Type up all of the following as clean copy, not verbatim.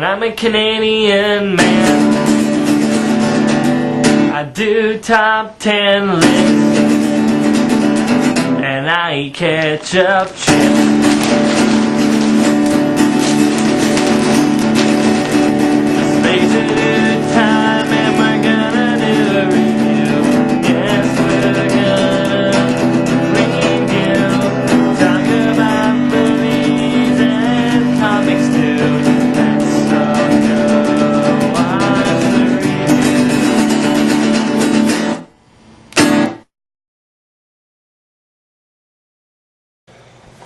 And I'm a Canadian man. I do top 10 lists. And I eat ketchup chips. Space it in time and we're gonna do a review. Yes, we're gonna review. Talk about movies and comics too. Let's all go watch the review.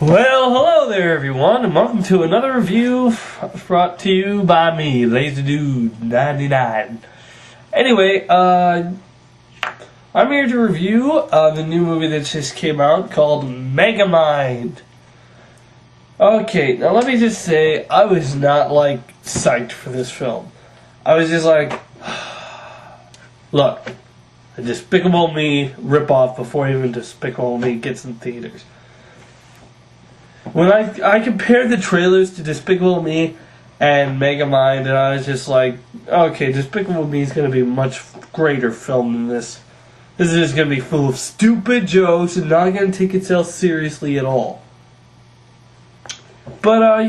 Well, hello there everyone, and welcome to another review brought to you by me, Lazy Dude 99. Anyway, I'm here to review the new movie that just came out called Maga. Okay, now let me just say, I was not, psyched for this film. I was just like, look, a Despicable Me ripoff before even Despicable Me gets in theaters. When I compared the trailers to Despicable Me and Megamind, and I was just like, okay, Despicable Me is going to be a much greater film than this. This is just going to be full of stupid jokes and not going to take itself seriously at all. But, I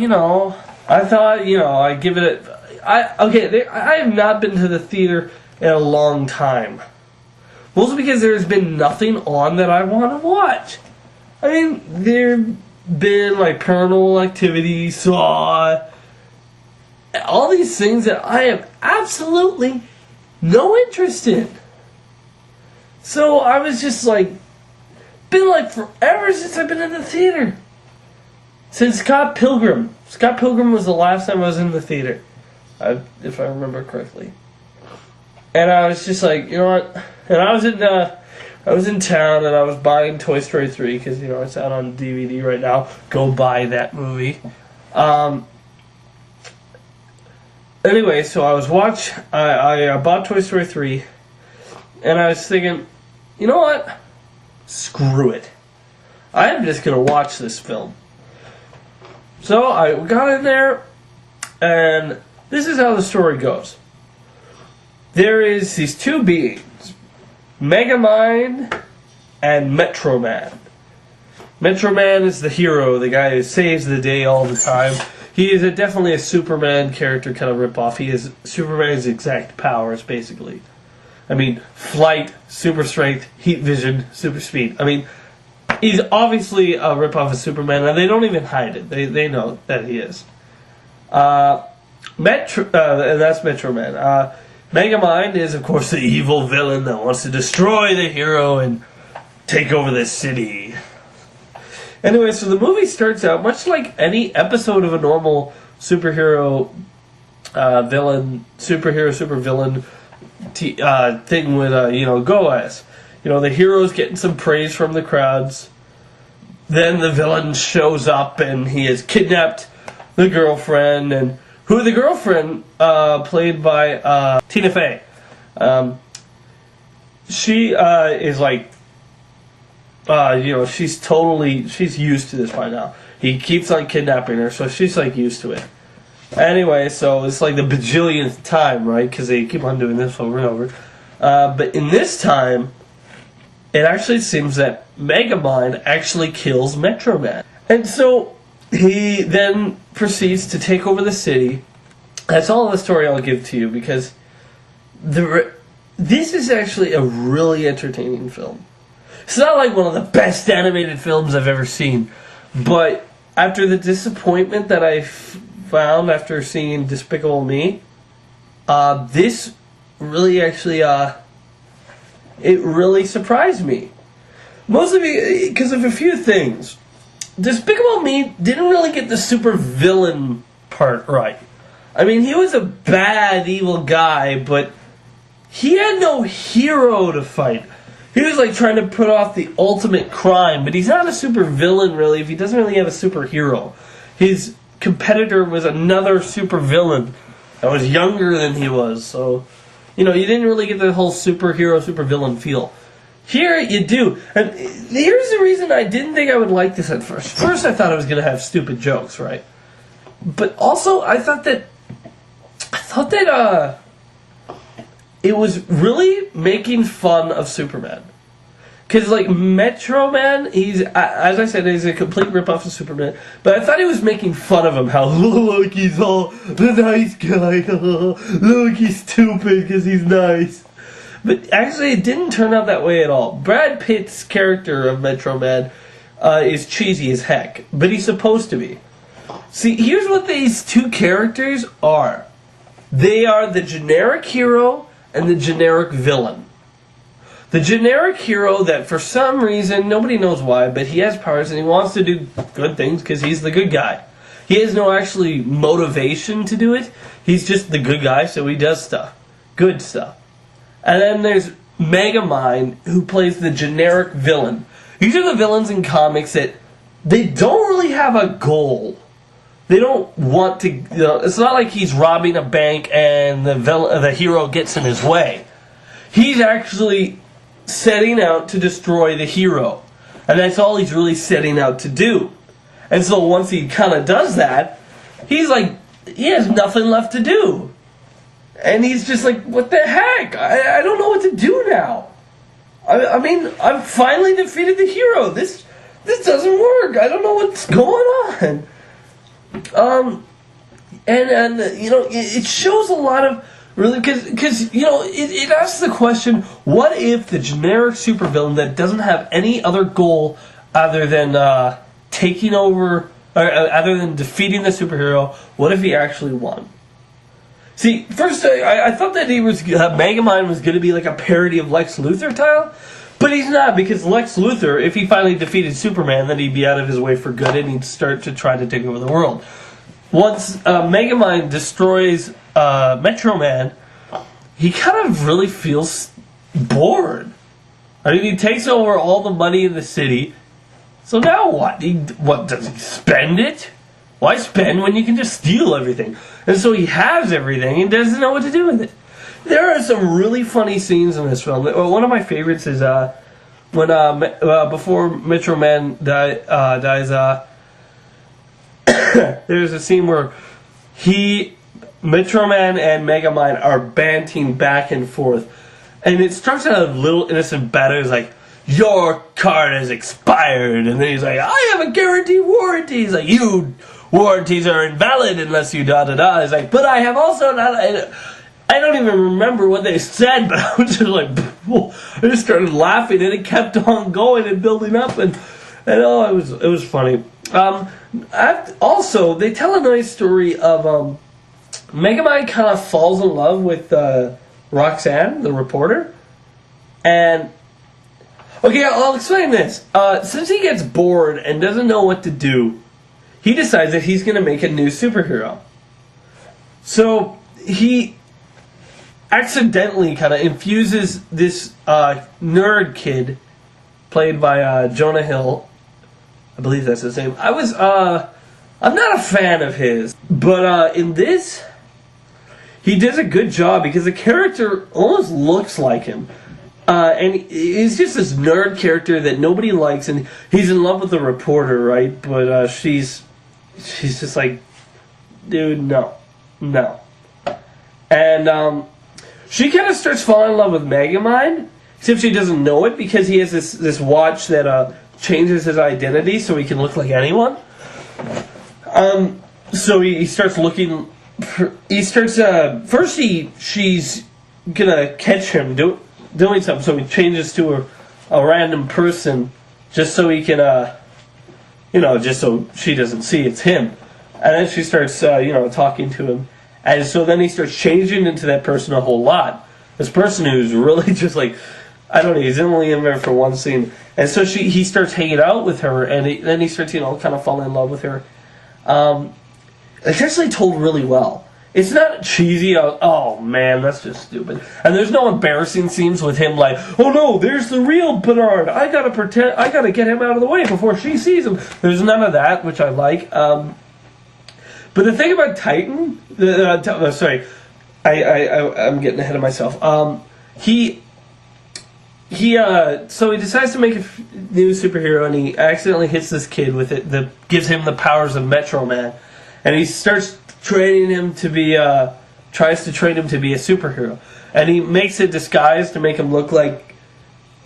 thought, I'd give it I have not been to the theater in a long time. Mostly because there's been nothing on that I want to watch. I mean, there been Paranormal Activity, Saw, all these things that I have absolutely no interest in. So I was just been forever since I've been in the theater. Since Scott Pilgrim. Scott Pilgrim was the last time I was in the theater, if I remember correctly. And I was just you know what? And I was in town and I was buying Toy Story 3 because, it's out on DVD right now. Go buy that movie. Anyway, so I bought Toy Story 3 and I was thinking, you know what? Screw it. I am just going to watch this film. So I got in there and this is how the story goes. There is these two beings, Megamind and Metro Man. Metro Man is the hero, the guy who saves the day all the time. He is definitely a Superman character kind of ripoff. He is Superman's exact powers, basically. I mean, flight, super strength, heat vision, super speed. I mean, he's obviously a ripoff of Superman, and they don't even hide it. They know that he is. And that's Metro Man. Megamind is, of course, the evil villain that wants to destroy the hero and take over this city. Anyway, so the movie starts out much like any episode of a normal superhero super villain thing with Goaz. The hero's getting some praise from the crowds. Then the villain shows up and he has kidnapped the girlfriend, and who the girlfriend, played by Tina Fey. She is she's used to this by now. He keeps on kidnapping her, so she's used to it. Anyway, so it's the bajillionth time, right? Because they keep on doing this over and over. But in this time, it actually seems that Megamind actually kills Metro Man. And so he then proceeds to take over the city. That's all the story I'll give to you, because this is actually a really entertaining film. It's not one of the best animated films I've ever seen, but after the disappointment that I found after seeing Despicable Me, this really actually, it really surprised me. Mostly because of a few things. Despicable Me didn't really get the super villain part right. I mean, he was a bad, evil guy, but he had no hero to fight. He was trying to put off the ultimate crime, but he's not a super villain really if he doesn't really have a superhero. His competitor was another super villain that was younger than he was, so you didn't really get the whole superhero, super villain feel. Here you do. And here's the reason I didn't think I would like this at first. First, I thought it was going to have stupid jokes, right? But also, I thought that thought that it was really making fun of Superman. Because, like, Metro Man, he's, as I said, he's a complete ripoff of Superman. But I thought he was making fun of him. How, look, he's all the nice guy. Look, he's stupid because he's nice. But actually, it didn't turn out that way at all. Brad Pitt's character of Metro Man is cheesy as heck. But he's supposed to be. See, here's what these two characters are. They are the generic hero and the generic villain. The generic hero that for some reason, nobody knows why, but he has powers and he wants to do good things because he's the good guy. He has no actually motivation to do it. He's just the good guy, so he does stuff. Good stuff. And then there's Megamind, who plays the generic villain. These are the villains in comics that they don't really have a goal. They don't want to, it's not like he's robbing a bank and the hero gets in his way. He's actually setting out to destroy the hero. And that's all he's really setting out to do. And so once he kind of does that, he's like, he has nothing left to do. And he's just like, what the heck? I don't know what to do now. I mean, I've finally defeated the hero. This doesn't work. I don't know what's going on. And it shows a lot of really, because it asks the question: what if the generic supervillain that doesn't have any other goal other than taking over, or other than defeating the superhero? What if he actually won? See, first I thought that he was Megamind was going to be like a parody of Lex Luthor style, but he's not, because Lex Luthor, if he finally defeated Superman, then he'd be out of his way for good and he'd start to try to take over the world. Once Megamind destroys Metro Man, he kind of really feels bored. I mean, he takes over all the money in the city. So now what? What does he spend it? Why spend when you can just steal everything? And so he has everything and doesn't know what to do with it. There are some really funny scenes in this film. One of my favorites is when before Metro Man dies. There's a scene where Metro Man and Megamind are banting back and forth, and it starts out a little innocent battle. It's like, your card has expired, and then he's like, I have a guaranteed warranty. He's like, you warranties are invalid unless you da da da. He's like, but I have also not. I don't even remember what they said, but I was just like, I just started laughing, and it kept on going and building up, and it was funny. Also, they tell a nice story of Megamind kind of falls in love with Roxanne, the reporter, and okay, I'll explain this. Since he gets bored and doesn't know what to do, he decides that he's going to make a new superhero. So he accidentally kind of infuses this nerd kid, played by Jonah Hill. I believe that's his name. I'm not a fan of his, but in this, he does a good job because the character almost looks like him. And he's just this nerd character that nobody likes, and he's in love with the reporter, right? But she's just like, dude, no. And she kind of starts falling in love with Megamind, except she doesn't know it because he has this watch that changes his identity so he can look like anyone. So he starts looking. First she's gonna catch him doing something, so he changes to a random person just so he can, just so she doesn't see it's him. And then she starts, talking to him. And so then he starts changing into that person a whole lot. This person who's really just like, I don't know, he's only in there for one scene. And so he starts hanging out with her, and then he starts, kind of falling in love with her. It's actually told really well. It's not cheesy. Oh man, that's just stupid. And there's no embarrassing scenes with him like, oh no, there's the real Bernard. I gotta get him out of the way before she sees him. There's none of that, which I like. But the thing about Titan, I'm getting ahead of myself. So he decides to make a new superhero, and he accidentally hits this kid with it that gives him the powers of Metro Man, and he starts training him to be tries to train him to be a superhero. And he makes a disguise to make him look like,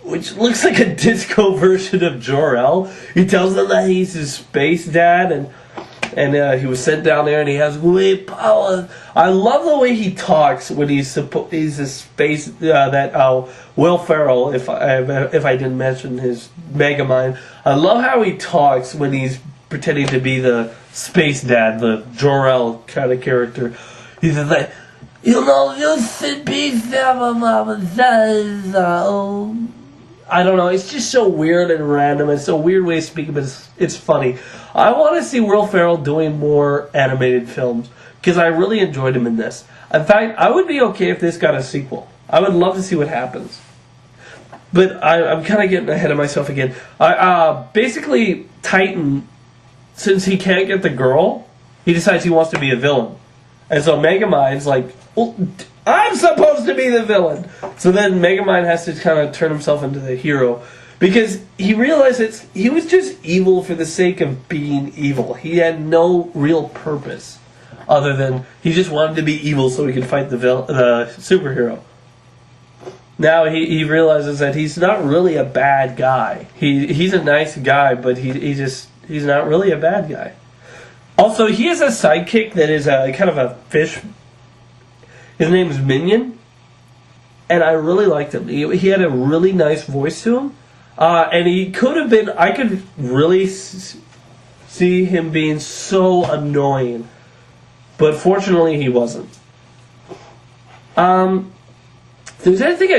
which looks like a disco version of Jor-El. He tells them that he's his space dad, and he was sent down there, and he has great power. I love the way he talks when he's a space Will Farell. If I didn't mention his Mega Mind, I love how he talks when he's pretending to be the space dad, the Jor-El kind of character. He's just like, you should be mama. I don't know. It's just so weird and random. It's a weird way of speaking, but it's funny. I want to see Will Farell doing more animated films because I really enjoyed him in this. In fact, I would be okay if this got a sequel. I would love to see what happens. But I'm kind of getting ahead of myself again. Basically, Titan, since he can't get the girl, he decides he wants to be a villain. And so Megamind's like, well, I'm supposed to be the villain. So then Megamind has to kind of turn himself into the hero. Because he realizes he was just evil for the sake of being evil. He had no real purpose other than he just wanted to be evil so he could fight the superhero. Now he realizes that he's not really a bad guy. He's a nice guy, but he's not really a bad guy. Also, he has a sidekick that is kind of a fish. His name is Minion, and I really liked him. He had a really nice voice to him, and he could have been. I could really see him being so annoying, but fortunately, he wasn't. If there's anything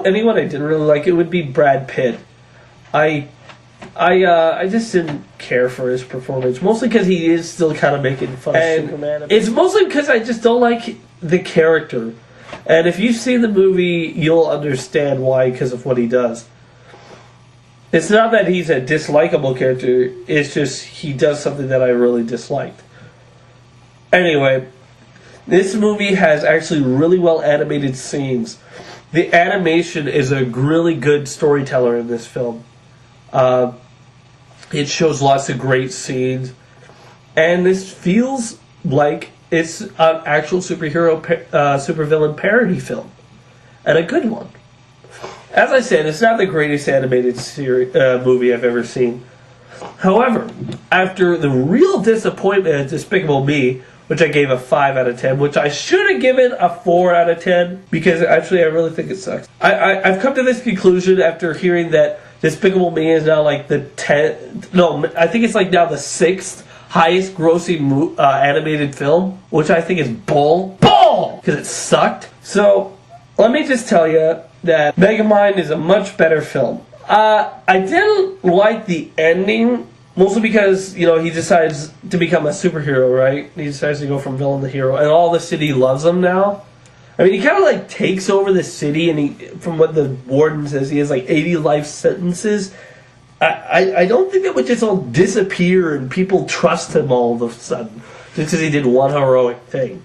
anyone I didn't really like, it would be Brad Pitt. I just didn't care for his performance, mostly because he is still kind of making fun of Superman. It's mostly because I just don't like the character. And if you've seen the movie, you'll understand why, because of what he does. It's not that he's a dislikable character, it's just he does something that I really disliked. Anyway, this movie has actually really well animated scenes. The animation is a really good storyteller in this film. It shows lots of great scenes, and this feels like it's an actual supervillain parody film, and a good one. As I said, it's not the greatest animated movie I've ever seen. However, after the real disappointment at Despicable Me, which I gave a 5 out of 10, which I should have given a 4 out of 10, because actually I really think it sucks. I've come to this conclusion after hearing that Despicable Me is now like the 10th, no, I think it's like now the 6th highest grossing animated film, which I think is bull, because it sucked. So, let me just tell you that Megamind is a much better film. I didn't like the ending, mostly because, he decides to become a superhero, right? He decides to go from villain to hero, and all the city loves him now. I mean, he kind of like takes over the city, and from what the warden says, he has like 80 life sentences. I don't think that would just all disappear and people trust him all of a sudden, just because he did one heroic thing.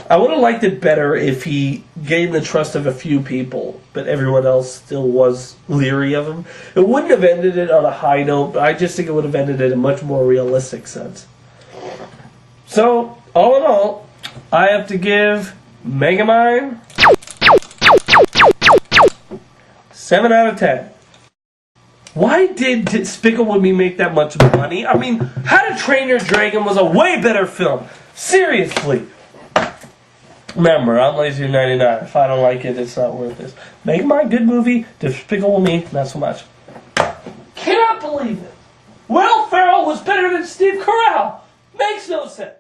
I would have liked it better if he gained the trust of a few people, but everyone else still was leery of him. It wouldn't have ended it on a high note, but I just think it would have ended in a much more realistic sense. So, all in all, I have to give Megamind 7 out of 10. Why did Despicable Me make that much money? I mean, How to Train Your Dragon was a way better film. Seriously. Remember, I'm Lazy99. If I don't like it, it's not worth this. Megamind, good movie. Despicable Me, not so much. Cannot believe it. Will Farell was better than Steve Carell. Makes no sense.